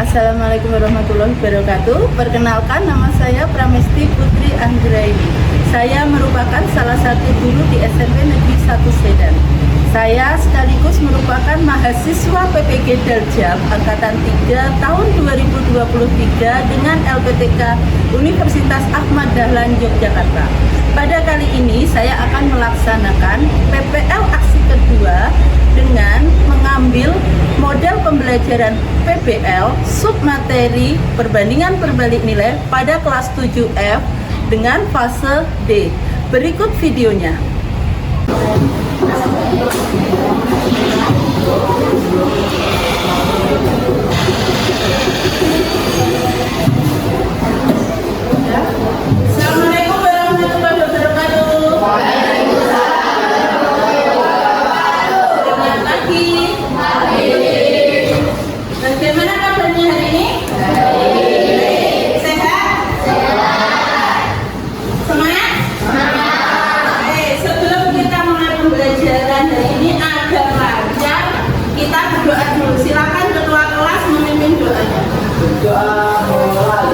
Assalamualaikum warahmatullahi wabarakatuh. Perkenalkan, nama saya Pramesti Putri Anggraini. Saya merupakan salah satu guru di SMP Negeri 1 Sedan. Saya sekaligus merupakan mahasiswa PPG Daljam Angkatan 3 tahun 2023 dengan LPTK Universitas Ahmad Dahlan Yogyakarta. Pada kali ini saya akan melaksanakan PPL aksi kedua dengan mengambil model pembelajaran PBL submateri perbandingan perbalik nilai pada kelas 7F dengan fase D. Berikut videonya. Assalamualaikum warahmatullahi wabarakatuh. Selamat pagi. Bagaimana kabarnya hari ini? Sehat? Semangat? Oke, sebelum kita mulai pembelajaran hari ini agar lancar, kita berdoa dulu. Silakan ketua kelas memimpin doanya. Doa mulai.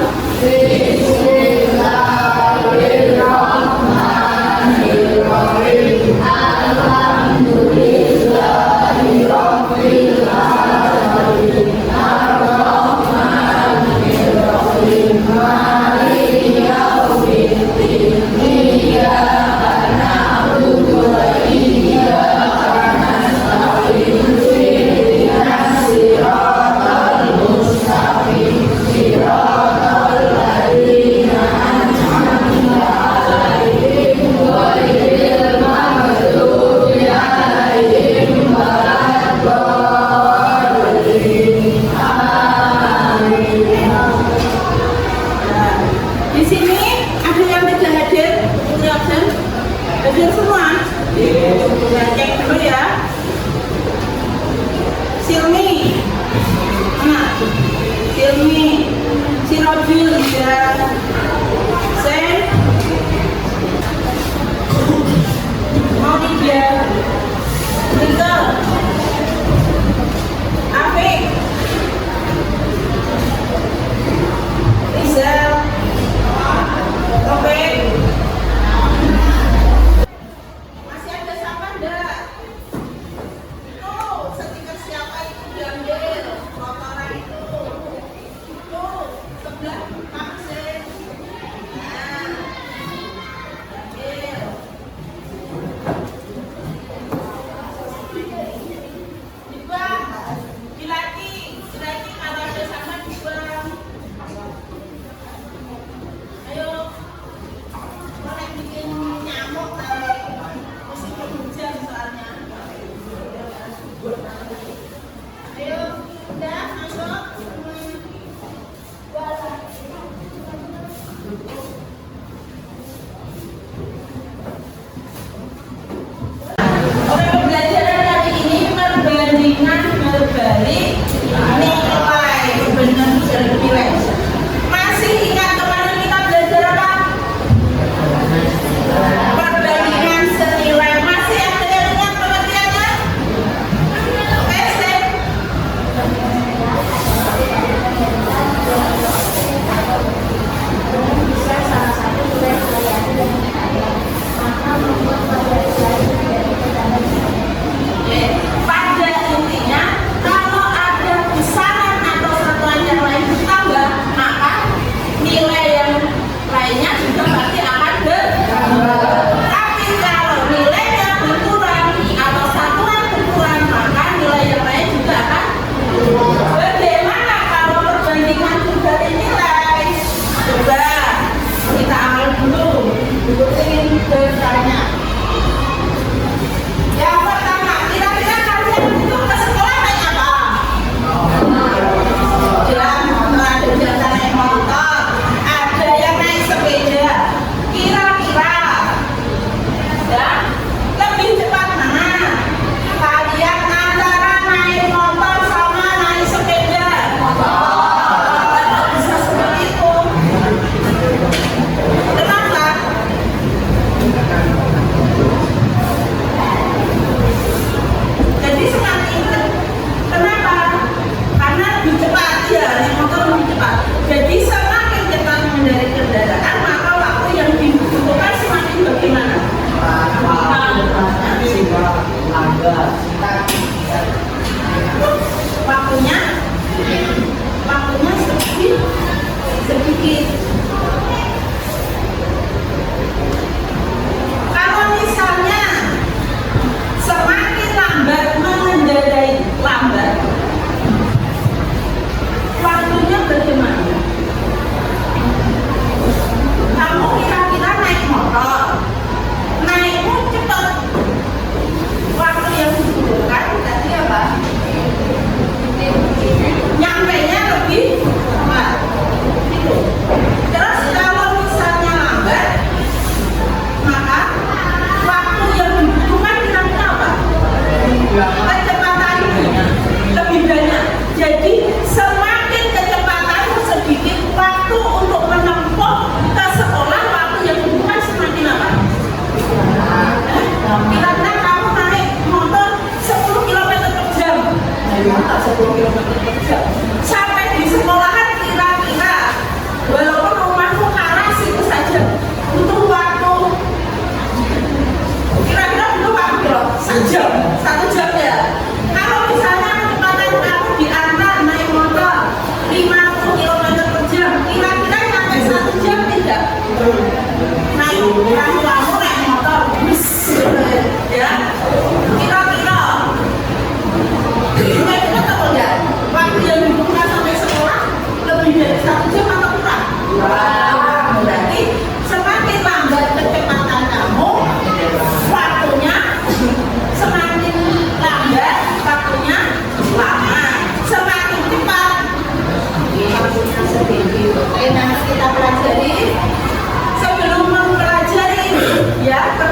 Di sini ada yang tidak hadir, hadir semua. Ya, cek dulu ya. Silmi, Silmi, Sirojul ya. Sen, mau tiga, Rizal, Afik, Rizal. Oke. Masih ada siapa enggak? Tuh, stiker siapa itu diambil? Motoran itu. Tuh, sebelah vaksin. Nah, ambil. Dibuang. Dilati kalau ada sama dibuang. Ayo. Boleh bikin nyamuk tapi musim hujan soalnya. Ayo, udah masuk. Oke, pembelajaran kali ini perbandingan berbalik nilai. Perbandingan berbalik nilai. Masih ingat kemarin kita belajar apa? Perbandingan senilai. Masih ada yang ingat pengertiannya? Sip. Pada intinya, kalau ada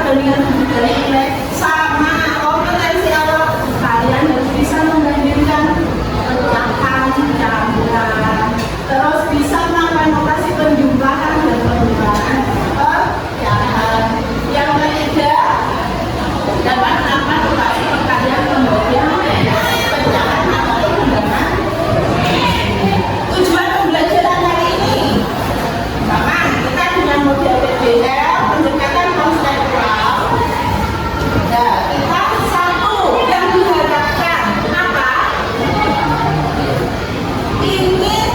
perbandingan dari nilai sama kompetensi awal kalian harus bisa membandingkan pecahan, campuran, terus bisa melakukan operasi penjumlahan dan pengurangan pecahan. Yang ketiga, dapat melakukan operasi pengkajian pembagian pecahan atau undangan. Tujuan pembelajaran hari ini, pertama kita dengan model PBL pendekatan konseptual. Nah, kita satu yang diharapkan apa? Ingin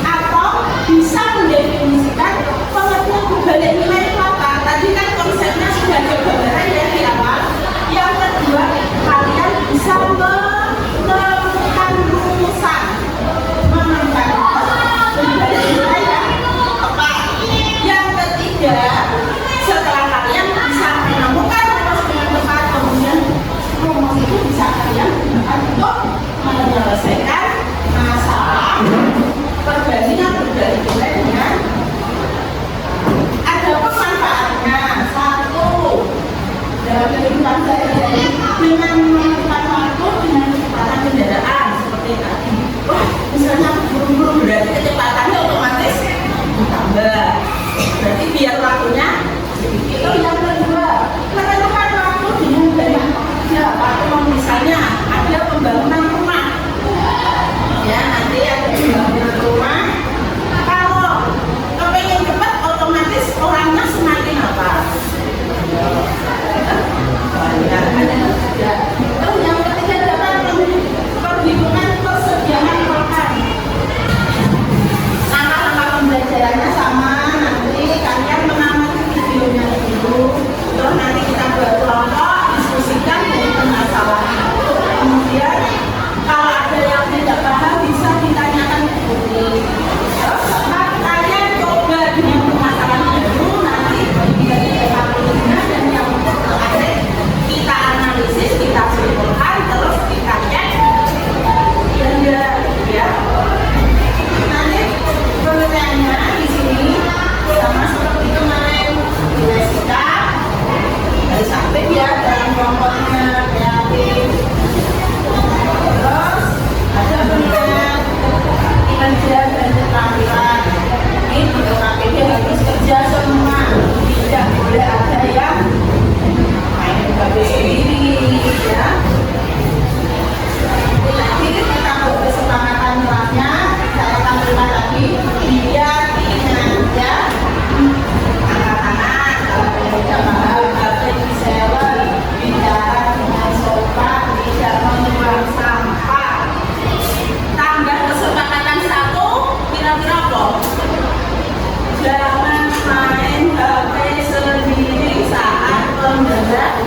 atau bisa mendefinisikan pengertian berbalik nilai itu apa? Tadi kan konsepnya sudah ada gambaran ya di awal. Yang kedua, kalian bisa menemukan rumusan menentukan berbalik nilai yang tepat. Yang ketiga, setelah kalian bisa menemukan rumus dengan tepat, kemudian rumus itu bisa kalian gunakan untuk menyelesaikan masalah perbandingan berbalik nilai dengan ada pemanfaatnya. Satu, dalam kehidupan sehari-hari dengan menentukan waktu dengan kecepatan kendaraan seperti tadi. Wah, misalnya buru-buru berarti kecepatannya otomatis ditambah. Berarti biar waktunya sedikit. Itu yang kedua, menentukan waktu dengan banyak pekerja. Waktu misalnya ada pembangunan rumah, ya nanti ada pembangunan rumah. Kalau kepengen cepat, otomatis orangnya semakin apa? Itu yang ketiga dapat perhitungan persediaan makan. Nama-nama pembelajarannya sama, nanti kalian mengamati videonya dulu, terus nanti kita buat kelompok, diskusikan dari permasalahan itu. Kemudian kalau ada yang tidak paham bisa ditanyakan ke Putri. Terus kalian coba dengan permasalahan dulu, nanti dari evaluasinya dan yang terakhir kita analisis, kita simpulkan, terus kita cek dan ya. Nanti penelitiannya di sini sama seperti kemarin nilai sikap, garis aktif ya dalam kelompoknya kreatif. Terus ada penilaian kinerja dan keterampilan. Ini untuk KPD harus kerja semua, tidak boleh ada yang main KPD sendiri ya. Nanti kita buat kesepakatan kelasnya, saya tampilkan lagi biar ingat ya. Anak-anak kalau tidak paham HP sewa, bicara dengan sopan, tidak membuang sampah. Tambah kesepakatan satu, kira-kira apa? Jangan main HP sendiri saat pembelajaran.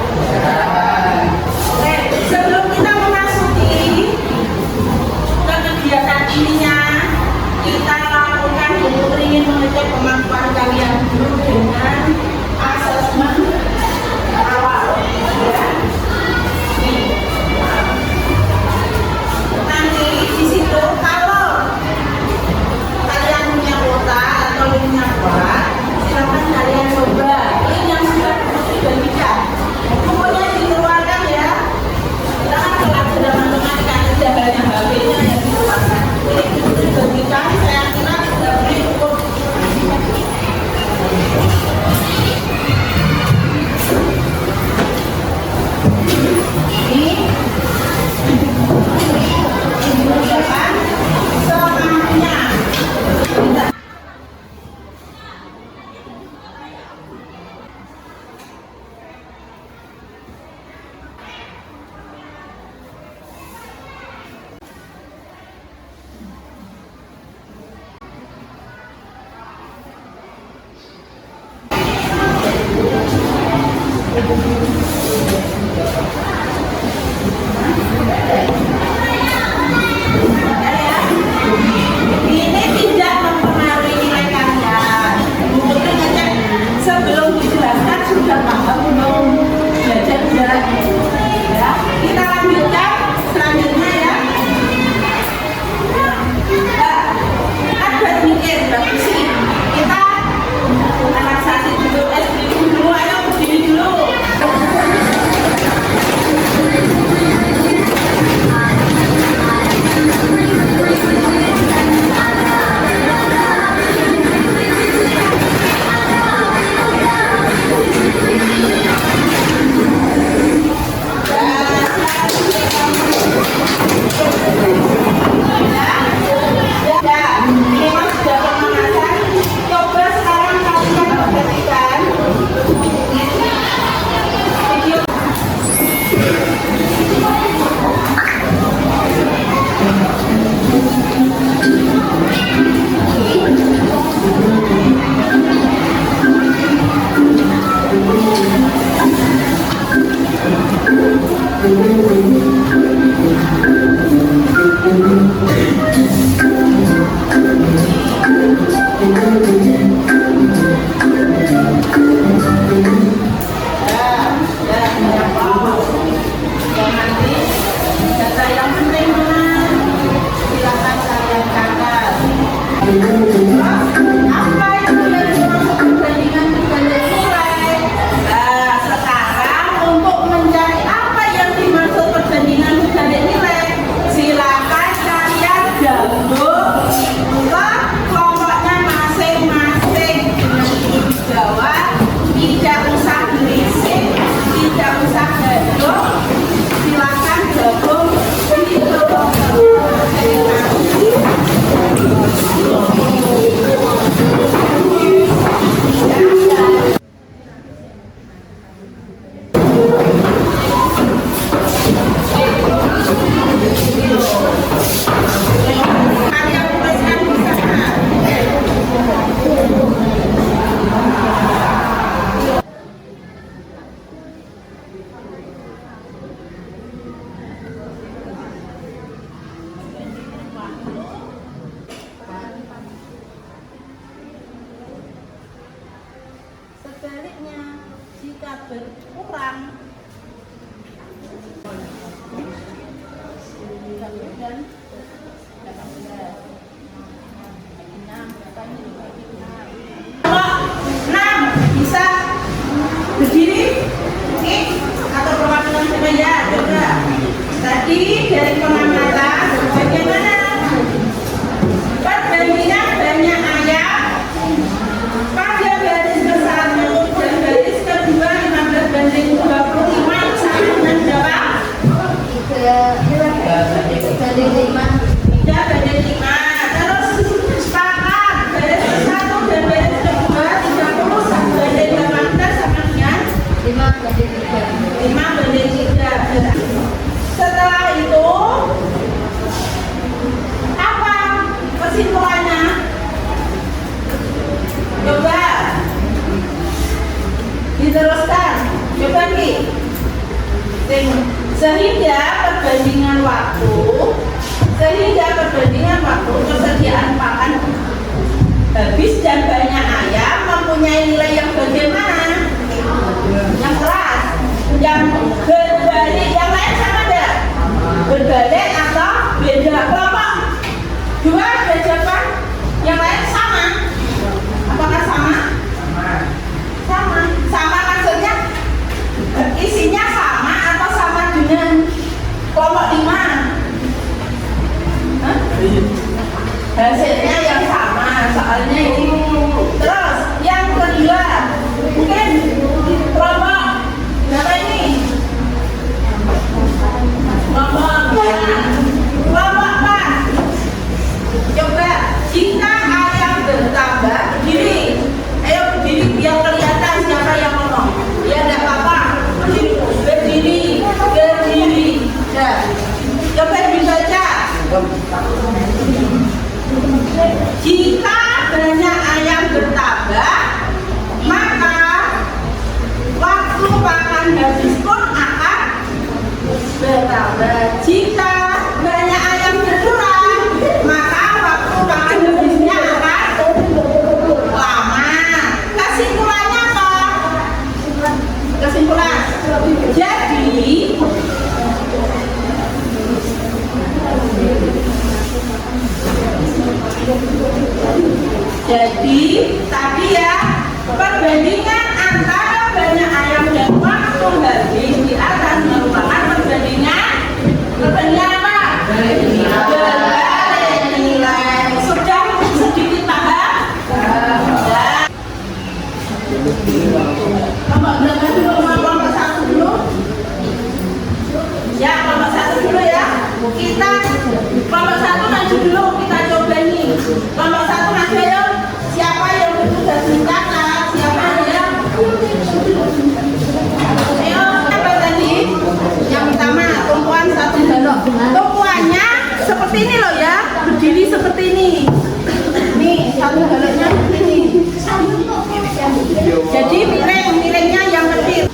Oke, sebelum kita memasuki ke kegiatan ininya, kita lakukan dulu ingin mengecek kemampuan kalian dulu dengan asesmen awal. Ya. Nanti di situ kalau kalian punya kuota atau punya kuat, silakan kalian coba. Ini yang sudah bisa. Kemudian di Apa itu yang dimaksud perbandingan dibanding nilai? Nah, sekarang untuk mencari apa yang dimaksud perbandingan dibanding nilai, silakan kalian gabung ke kelompoknya masing-masing dengan dijawab, tidak usah berisik, tidak usah gaduh. Silakan gabung di kelompok sebaliknya, jika berkurang dan 6 bisa berdiri atau perwakilan sebaya juga. Tadi dari pengamatan bagaimana perbandingan banyak ayat pada baris ke-1 dan baris kedua 15 banding 25 sama dengan berapa? 3 banding 5. Terus sepakat baris ke-1 dan baris kedua 30 banding 18 sama dengan 5 banding 3. Setelah itu apa kesimpulannya? Coba diteruskan, coba nih. Sehingga perbandingan waktu persediaan pakan habis dan banyak ayam mempunyai nilai yang bagaimana? Yang keras, yang berbalik, yang lain sama enggak? Berbalik atau beda? Kelompok 2 berjawaban, yang lain sama. Apakah sama? Sama maksudnya isinya sama atau sama dengan kelompok 5? Hasilnya yang sama, soalnya ini. Terus yang kedua, mungkin kelompok berapa ini? Kelompok 4. Coba jika ayam bertambah berdiri, ayo berdiri biar kelihatan siapa yang ngomong. Ya enggak apa-apa, berdiri. Ya. Coba dibaca. Jika banyak ayam bertambah, maka waktu makan habis pun akan bertambah. Jika banyak ayam berkurang, maka waktu makan habisnya akan lama. Kesimpulannya apa? Kesimpulan. Jadi tadi ya, perbandingan antara banyak ayam dan waktu habis di atas merupakan perbandingan apa? Berbalik nilai. Sudah sedikit paham? Sudah. Kelompok berapa dulu? Kelompok 1 dulu. Ya, kelompok 1 dulu ya. Kita kelompok 1 maju dulu, kita coba nih. Kelompok 1 maju ayo. Siapa yang sudah mencatat? Siapa yang? Ayo, apa tadi? Yang pertama, tumpuan 1 balok. Tumpuannya seperti ini loh ya, berdiri seperti ini. Nih, 1 baloknya seperti ini. Jadi miring-miringnya yang kecil.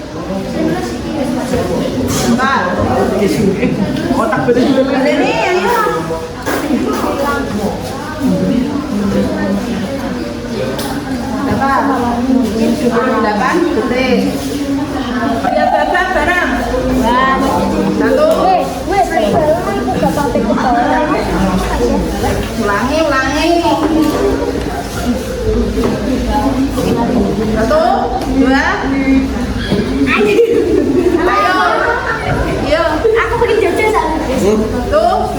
Otak betul juga. Ini ayo. Berapa? 8 detik. Ya bapak barang. 1. Ulangi. 2. Ayo. Yo, Aku pergi jajan saat itu. 1, 2.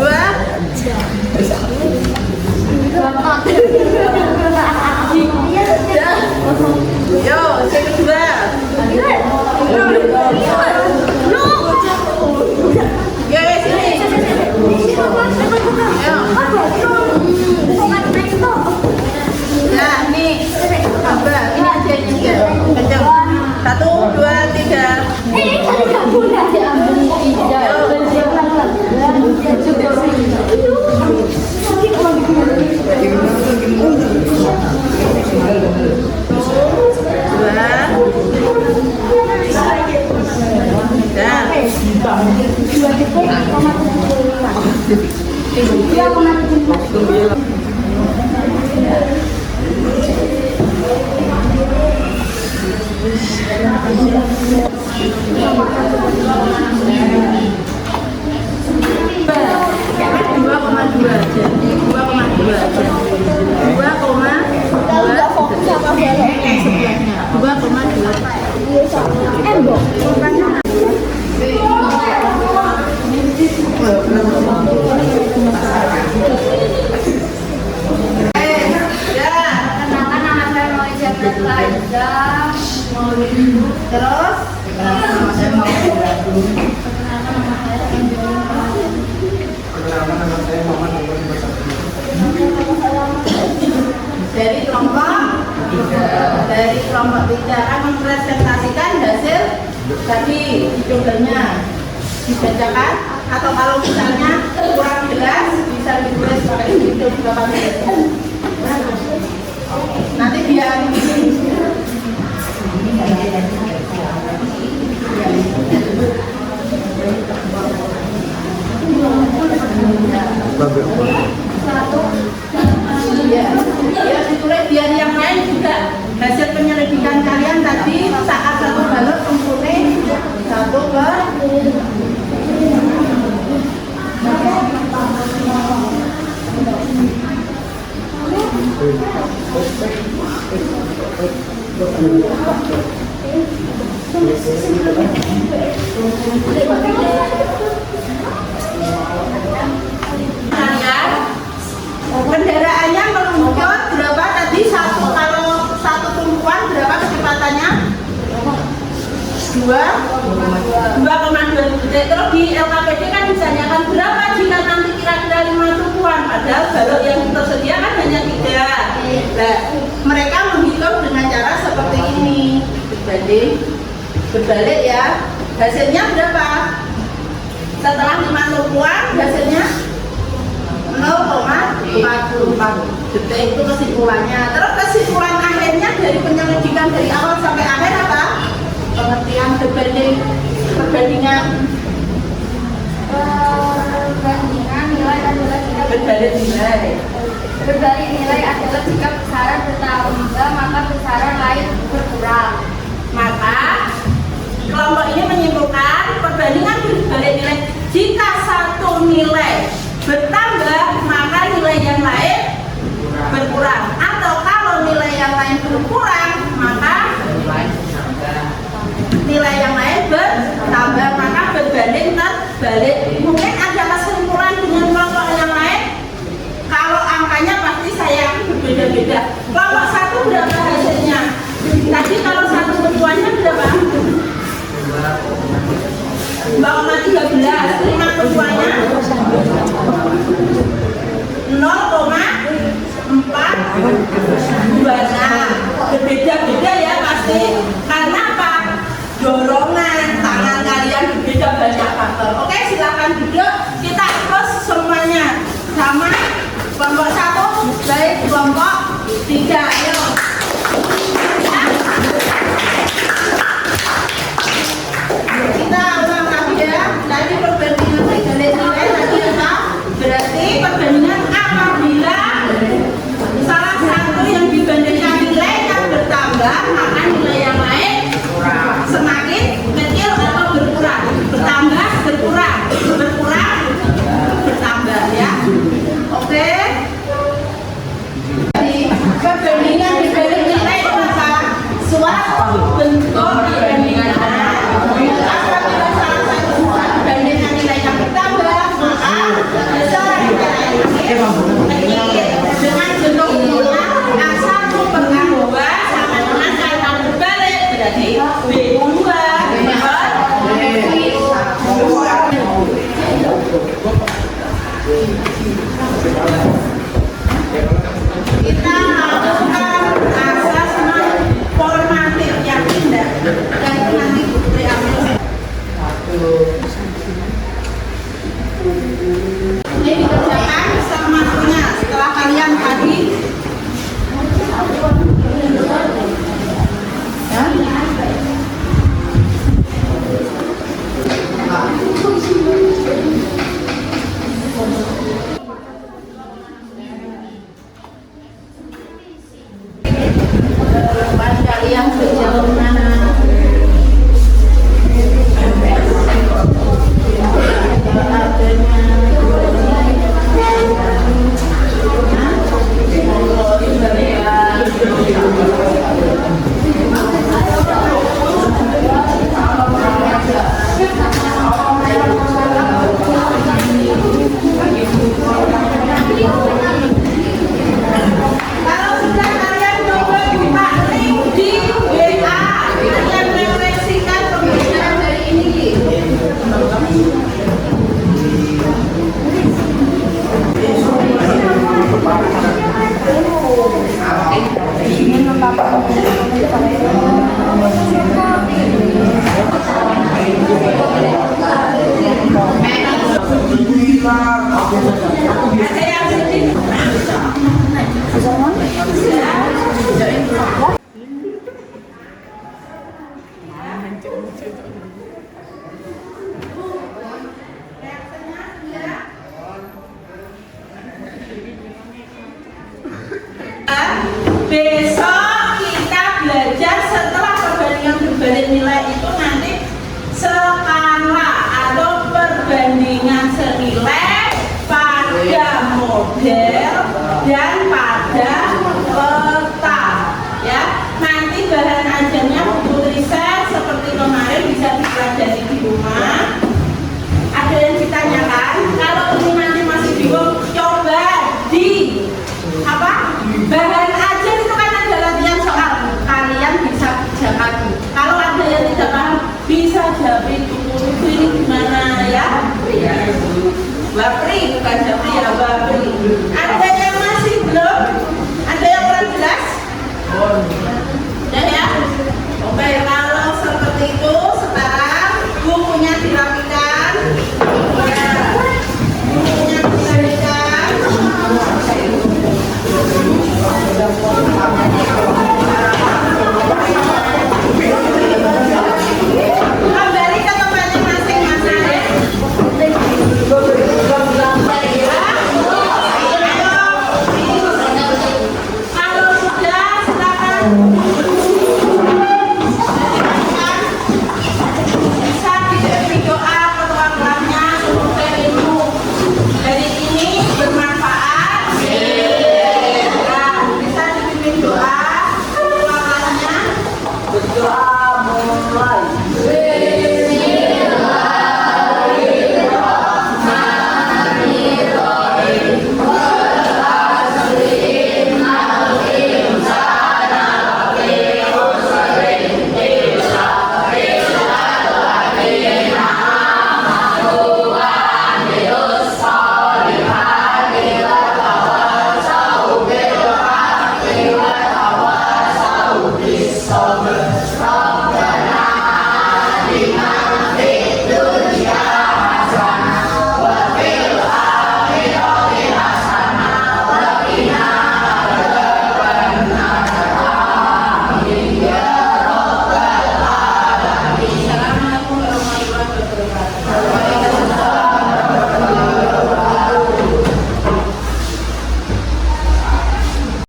Yo, yang kedua. Ya, sini. Nah, nih. Apa? Ini aja juga. Kencang. 1, 2, 3. Terus saya mau dari kelompok 3 akan mempresentasikan hasil tadi cobanya dibacakan, atau kalau misalnya kurang jelas bisa ditulis pakai video di belakang. Nanti biar ya ditulis biar yang lain juga hasil penyelidikan kalian tadi saat satu balok mempunyai 1 per kendaraannya meluncur berapa tadi? Kalau satu tumpuan berapa kecepatannya? 2,2 detik. Terus di LKPD kan ditanyakan berapa jika nanti kira-kira 5 tumpuan, padahal balok yang tersedia kan hanya 3. Nah, mereka menghitung dengan cara seperti ini, berbalik ya. Hasilnya berapa? Setelah 5 tumpuan hasilnya 0,44 detik, itu kesimpulannya. Terus kesimpulan akhirnya dari penyelidikan dari awal sampai akhir apa? Pengertian perbandingan nilai adalah jika berbalik nilai. berbalik nilai adalah jika besaran bertambah maka besaran lain berkurang. Maka kelompok ini menyimpulkan perbandingan berbalik nilai jika satu nilai bertambah maka nilai yang lain berkurang, atau kalau nilai yang lain berkurang maka nilai yang lain bertambah, maka berbanding terbalik. Mungkin ada kesimpulan dengan kelompok yang lain, kalau angkanya pasti saya berbeda-beda. Kelompok 1 berapa hasilnya? Tadi kalau satu tumpuannya berapa? 2,13. 5 tumpuannya 0,426. Berbeda-beda ya pasti. Karena apa? Dorongan tangan kalian berbeda banyak faktor. Oke, silakan duduk. Kita terus semuanya sama. Kelompok 1 baik kelompok 3. Ayo. Kita ulang lagi ya. Tadi perbandingan berbalik nilai tadi apa? Berarti perbandingan apabila salah satu yang dibandingkan nilainya bertambah, maka nilai yang lain semakin kecil atau berkurang. Bertambah, berkurang, berkurang, bertambah ya. Oke. Jadi perbandingan dan pada peta ya. Nanti bahan ajarnya untuk riset seperti kemarin bisa dipelajari di rumah. Ada yang ditanyakan, kalau ini nanti masih bingung, coba di apa? Bahan ajar itu kan ada latihan soal, kalian bisa kerjakan. Kalau ada yang tidak paham, bisa jawab itu ini gimana ya? Bapri, bukan Japri ya, Bapri. Ada yang masih belum? Ada yang kurang jelas? Ya. Oke, kalau seperti itu sekarang bukunya dirapikan. Ya, bukunya dirapikan. Kembali ke tempatnya masing-masing. Kalau sudah silakan